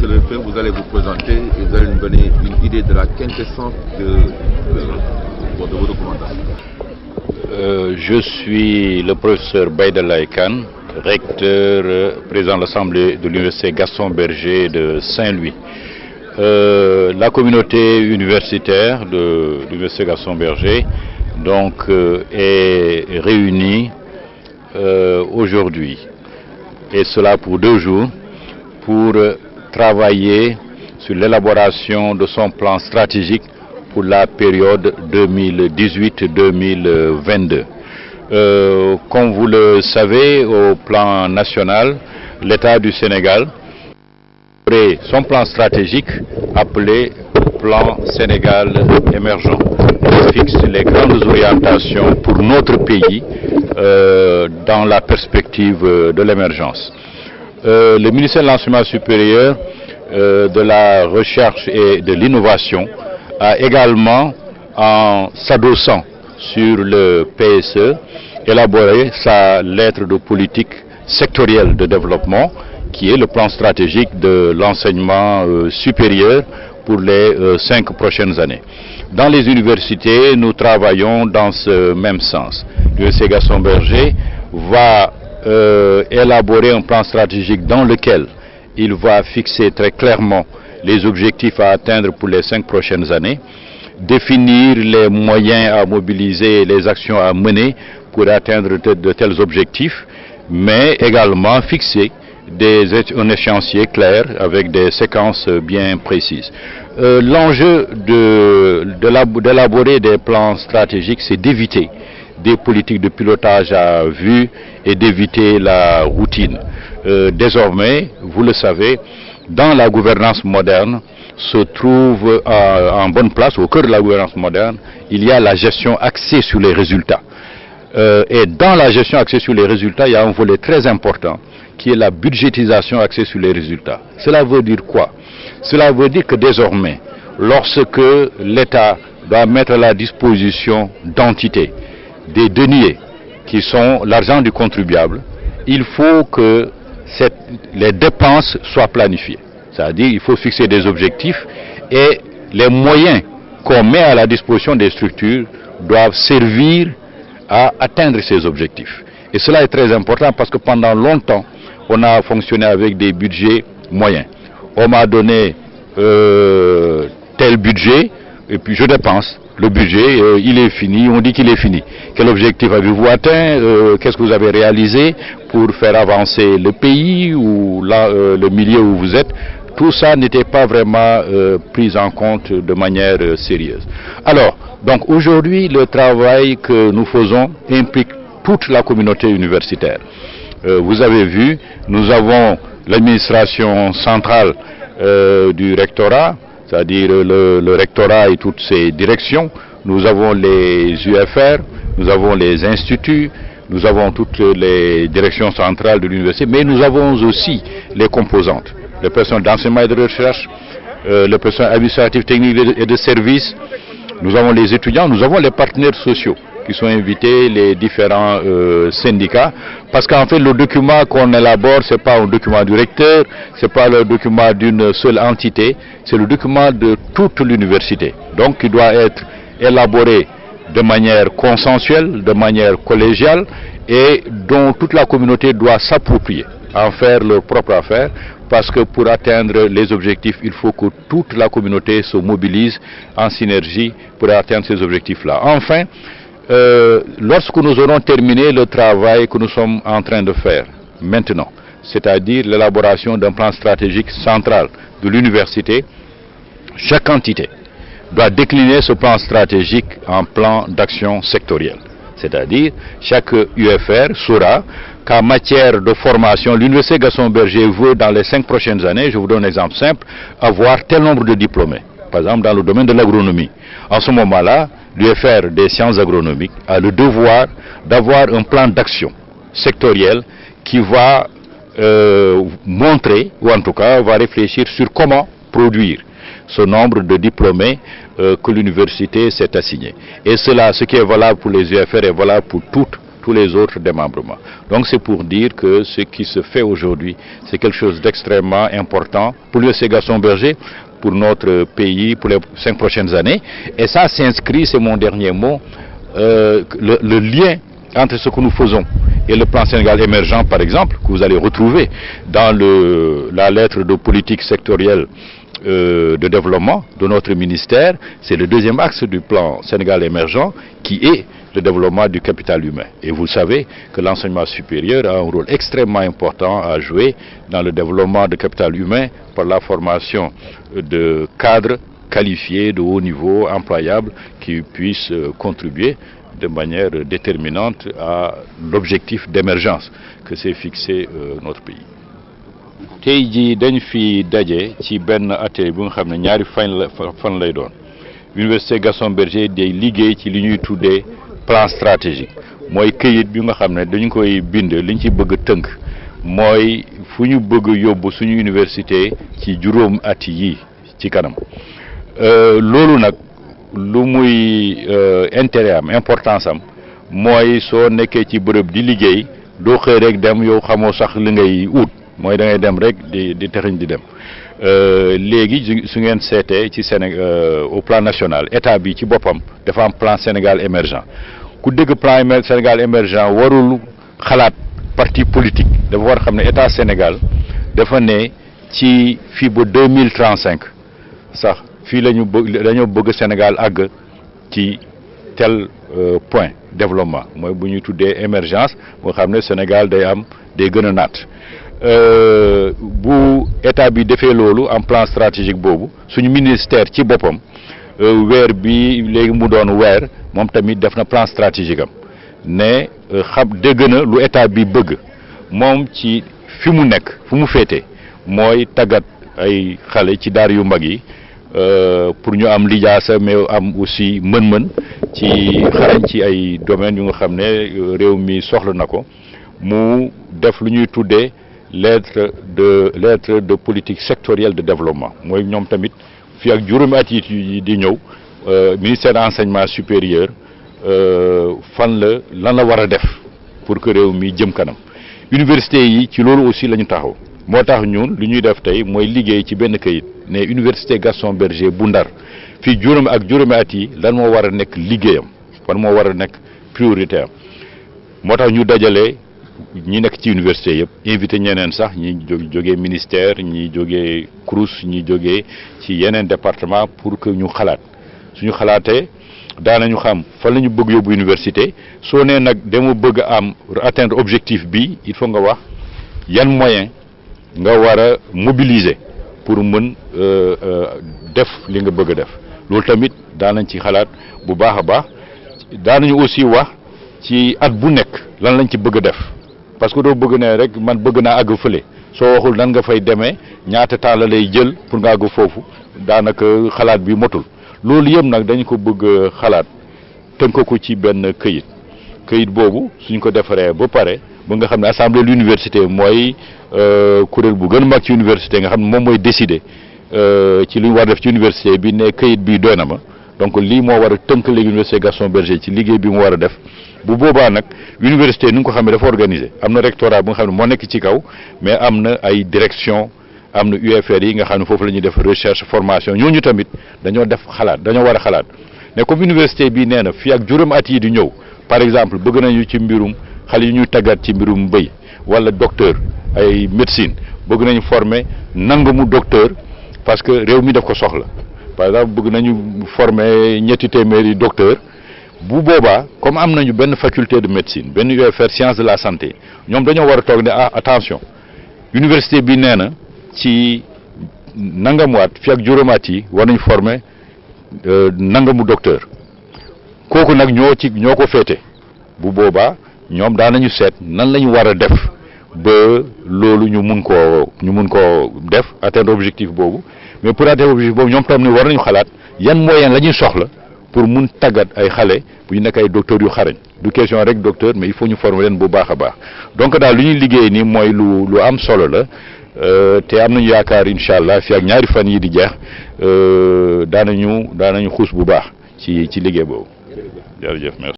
monsieur le recteur, vous allez vous présenter et vous allez nous donner une idée de la quintessence de vos recommandations. Je suis le professeur Baïdalaï Kane, recteur, président de l'Assemblée de l'Université Gaston Berger de Saint-Louis. La communauté universitaire de l'Université Gaston Berger donc, est réunie aujourd'hui, et cela pour 2 jours, pour travailler sur l'élaboration de son plan stratégique pour la période 2018-2022. Comme vous le savez, au plan national, l'État du Sénégal a son plan stratégique appelé Plan Sénégal émergent, qui fixe les grandes orientations pour notre pays dans la perspective de l'émergence. Le ministère de l'Enseignement supérieur, de la Recherche et de l'Innovation a également, en s'adossant sur le PSE, élaboré sa lettre de politique sectorielle de développement, qui est le plan stratégique de l'enseignement supérieur pour les 5 prochaines années. Dans les universités, nous travaillons dans ce même sens. L'Université Gaston Berger va élaborer un plan stratégique dans lequel il va fixer très clairement les objectifs à atteindre pour les 5 prochaines années, définir les moyens à mobiliser et les actions à mener pour atteindre de tels objectifs, mais également fixer un échéancier clair avec des séquences bien précises. L'enjeu d'élaborer des plans stratégiques, c'est d'éviter des politiques de pilotage à vue et d'éviter la routine. Désormais, vous le savez, dans la gouvernance moderne se trouve en bonne place, au cœur de la gouvernance moderne, il y a la gestion axée sur les résultats. Et dans la gestion axée sur les résultats, il y a un volet très important qui est la budgétisation axée sur les résultats. Cela veut dire quoi? Cela veut dire que désormais, lorsque l'État doit mettre à la disposition d'entités des deniers qui sont l'argent du contribuable, il faut que les dépenses soient planifiées. C'est-à-dire qu'il faut fixer des objectifs et les moyens qu'on met à la disposition des structures doivent servir à atteindre ces objectifs. Et cela est très important parce que pendant longtemps, on a fonctionné avec des budgets moyens. On m'a donné tel budget et puis je dépense. Le budget, il est fini, on dit qu'il est fini. Quel objectif avez-vous atteint? Qu'est-ce que vous avez réalisé pour faire avancer le pays ou le milieu où vous êtes? Tout ça n'était pas vraiment pris en compte de manière sérieuse. Alors, donc aujourd'hui, le travail que nous faisons implique toute la communauté universitaire. Vous avez vu, nous avons l'administration centrale du rectorat, c'est-à-dire le rectorat et toutes ses directions. Nous avons les UFR, nous avons les instituts, nous avons toutes les directions centrales de l'université, mais nous avons aussi les composantes, les personnels d'enseignement et de recherche, les personnels administratifs, techniques et de services. Nous avons les étudiants, nous avons les partenaires sociaux qui sont invités, les différents syndicats, parce qu'en fait le document qu'on élabore, ce n'est pas un document du recteur, ce n'est pas le document d'une seule entité, c'est le document de toute l'université. Donc il doit être élaboré de manière consensuelle, de manière collégiale, et dont toute la communauté doit s'approprier, en faire leur propre affaire, parce que pour atteindre les objectifs, il faut que toute la communauté se mobilise en synergie pour atteindre ces objectifs-là. Enfin, lorsque nous aurons terminé le travail que nous sommes en train de faire maintenant, c'est-à-dire l'élaboration d'un plan stratégique central de l'université, chaque entité doit décliner ce plan stratégique en plan d'action sectoriel. C'est-à-dire, chaque UFR saura qu'en matière de formation, l'Université Gaston Berger veut, dans les 5 prochaines années, je vous donne un exemple simple, avoir tel nombre de diplômés. Par exemple, dans le domaine de l'agronomie. En ce moment-là, l'UFR des sciences agronomiques a le devoir d'avoir un plan d'action sectoriel qui va montrer, ou en tout cas va réfléchir sur comment produire ce nombre de diplômés que l'université s'est assigné. Et cela, ce qui est valable pour les UFR est valable pour toute tous les autres démembrements. Donc c'est pour dire que ce qui se fait aujourd'hui, c'est quelque chose d'extrêmement important pour l'Université Gaston Berger, pour notre pays, pour les 5 prochaines années. Et ça s'inscrit, c'est mon dernier mot, le lien entre ce que nous faisons et le plan Sénégal émergent, par exemple, que vous allez retrouver dans la lettre de politique sectorielle de développement de notre ministère. C'est le deuxième axe du plan Sénégal émergent qui est le développement du capital humain. Et vous savez que l'enseignement supérieur a un rôle extrêmement important à jouer dans le développement du capital humain par la formation de cadres qualifiés de haut niveau, employables, qui puissent contribuer de manière déterminante à l'objectif d'émergence que s'est fixé notre pays. tey jii dañ fi daje ci benn atelier bu nga xam ne ñaari fan lay doon Université Gaston Berger day liggéey ci li ñuy tuddee plan stratégique mooy këyit bi nga xam ne dañu koy bind liñ ci bëgg tënk mooy fu ñu bëgg yóbbu suñu université ci juróom at yi ci kanam loolu nag lu muy intérêt am importance am mooy soo nekkee ci bërëb di liggéey doo xëy rek dem yow xamoo sax li ngay ut mooy da ngay dem rek di texañ di dem léegi su ngeen seetee ci Sénégal au plan national état bi ci boppam dafa am plan Sénégal émergent ku dégg plan Sénégal émergent warul xalaat parti politique dafa war xam ne état Sénégal dafa ne ci fii ba 2035 sax fii lañu dañoo bëgg Sénégal àgg ci tel point développement mooy bu ñuy tuddee émergence boo xam ne Sénégal day gën a naat bu état bi defee loolu en plan stratégique boobu suñu ministère ci boppam weer bi léegi mu doon weer moom tamit def na plan stratégique am ne xam dégg na lu état bi bëgg moom ci fi mu nekk fu mu féete mooy tàggat ay xale ci daar yu mag yi pour ñu am lijaasa mais am aussi mën-mën ci xarañ ci ay domaines yu nga xam ne réew mi soxla na ko mu def lu ñuy tuddee lettre de politique sectorielle de développement mooy ñoom tamit fii ak juróomi at yi di ñëw ministère de l'enseignement supérieur lan la war a def pour que réew mi jëm kanam université yi ci loolu aussi la ñu taxaw moo tax ñun lu ñuy def tey mooy liggéey ci benn kayit ne université Gaston Berger bu Ndar fii juróomi at yi lan moo war a nekk liggéeyam fan moo war a nekk priorité am moo tax ñu dajale ñi nekk ci université yëpp invité ñeneen sax ñi jógee ministère ñi jógee CROUS ñi jógee ci yeneen département pour que ñu xalaat suñu xalaatee daanañu xam fan la ñu bëgg yóbbu université soo nee nag dama bëgg am atteindre objectif bi il faut nga wax yan moyen nga war a mobiliser pour mën def li nga bëgg a def loolu tamit daanañ ci xalaat bu baax a baax daanañu aussi wax ci at bu nekk lan lañ ci bëgg a def parce que doo bëgg ne rek man bëgg naa àgg fële soo waxul nan nga fay demee ñaata temps la lay jël pour nga àgg foofu daanaka xalaat bi motul loolu yëpp nag dañ ko bëgg xalaat tënk ko ci benn këyit boobu suñ ko defaree ba pare ba nga xam ne assemblée de l'université mooy kuréel bu gën a mag ci université nga xam ne moom mooy décider ci li ñu war def ci université bi ne këyit bi doy na ma donc lii moo war a tënk léegi université Gaston Berger ci liggéey bi mu war a def bu boobaa nag université ni nga ko xam ne dafa organisé am na rectorat bu nga xam ne moo nekk ci kaw mais am na ay direction am na UFR yi nga xam ne foofu la ñuy def recherche formation ñooñu tamit dañoo war a xalaat ne comme université bi nee na fii ak juróomi at yi di ñëw par exemple bëgg nañu ci mbirum xale yi ñuy tàggat ci mbirum mbéy wala docteur ay médecine bëgg nañu former nangamu docteur parce que réew mi daf ko soxla par exemple bëgg nañu former ñetti téeméeri docteur bu boobaa comme am nañu benn faculté de médecine benn UFR sciences de la santé ñoom dañoo war a toog ne attention université bi nee na ci nangamuwaat fi ak juróomaat yi war nañu former nangamu docteur kooku nag ñoo ko féete bu boobaa ñoom daanañu seet nan la ñu war a def ba loolu ñu mun koo def atteindre objectif boobu mais pour atteindre objectif boobu ñoom tam ne war nañu xalaat yan moyen la ñuy soxla pour mun tàggat ay xale bu ñu nekk ay docteurs yu xarañ du question rek docteur mais il faut ñu former leen bu baax a baax donc daal lu ñuy liggéey nii mooy lu am solo la te am nañu yaakaar incha allah fi ak ñaari fan yi di jeex daanañu xuus bu baax ci liggéey boobu jërëjëf merci